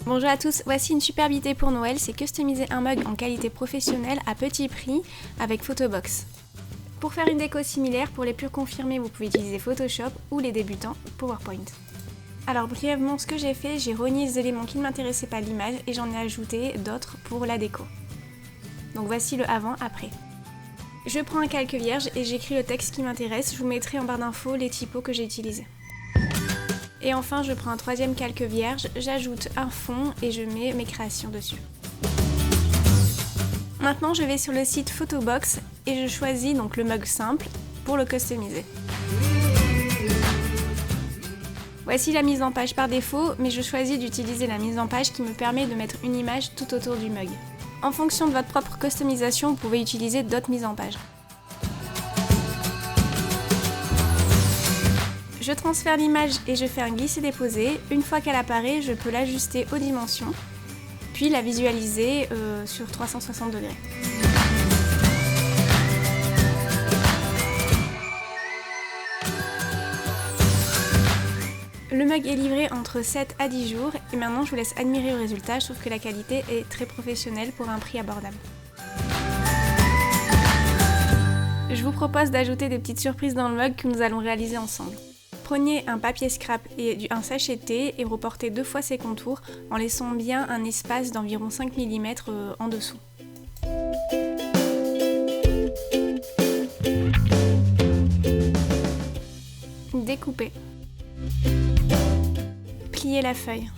Bonjour à tous, voici une superbe idée pour Noël, c'est customiser un mug en qualité professionnelle à petit prix avec Photobox. Pour faire une déco similaire, pour les purs confirmés, vous pouvez utiliser Photoshop ou les débutants, PowerPoint. Alors brièvement, ce que j'ai fait, j'ai renié les éléments qui ne m'intéressaient pas à l'image et j'en ai ajouté d'autres pour la déco. Donc voici le avant-après. Je prends un calque vierge et j'écris le texte qui m'intéresse, je vous mettrai en barre d'infos les typos que j'ai utilisés. Et enfin, je prends un troisième calque vierge, j'ajoute un fond et je mets mes créations dessus. Maintenant, je vais sur le site Photobox et je choisis donc le mug simple pour le customiser. Voici la mise en page par défaut, mais je choisis d'utiliser la mise en page qui me permet de mettre une image tout autour du mug. En fonction de votre propre customisation, vous pouvez utiliser d'autres mises en page. Je transfère l'image et je fais un glisser-déposer. Une fois qu'elle apparaît, je peux l'ajuster aux dimensions, puis la visualiser sur 360 degrés. Le mug est livré entre 7 à 10 jours et maintenant je vous laisse admirer le résultat. Je trouve que la qualité est très professionnelle pour un prix abordable. Je vous propose d'ajouter des petites surprises dans le mug que nous allons réaliser ensemble. Prenez un papier scrap et un sachet thé et reportez 2 fois ses contours en laissant bien un espace d'environ 5 mm en dessous. Découpez. Pliez la feuille.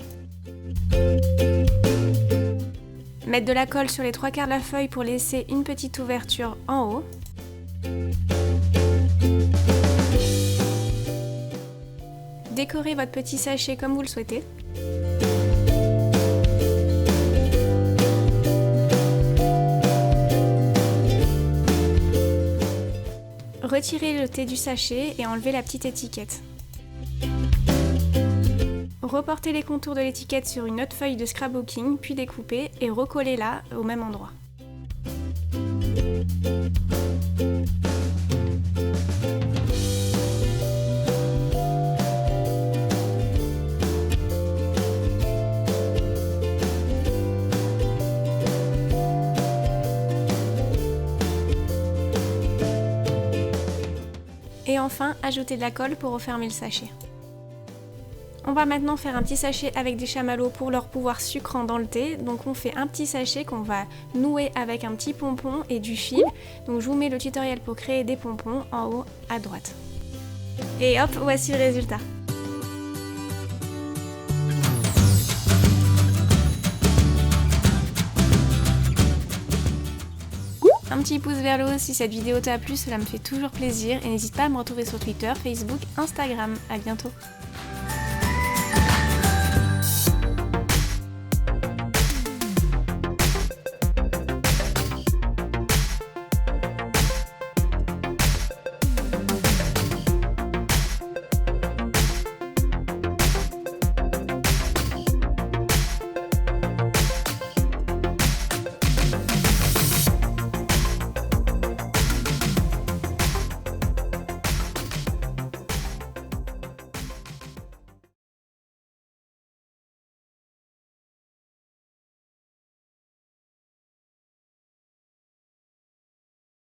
Mettre de la colle sur les 3/4 de la feuille pour laisser une petite ouverture en haut. Décorez votre petit sachet comme vous le souhaitez. Retirez le thé du sachet et enlevez la petite étiquette. Reportez les contours de l'étiquette sur une autre feuille de scrapbooking, puis découpez et recollez-la au même endroit. Et enfin, ajoutez de la colle pour refermer le sachet. On va maintenant faire un petit sachet avec des chamallows pour leur pouvoir sucrant dans le thé. Donc on fait un petit sachet qu'on va nouer avec un petit pompon et du fil. Donc je vous mets le tutoriel pour créer des pompons en haut à droite. Et hop, voici le résultat. Un petit pouce vers le haut si cette vidéo t'a plu, cela me fait toujours plaisir et n'hésite pas à me retrouver sur Twitter, Facebook, Instagram. À bientôt.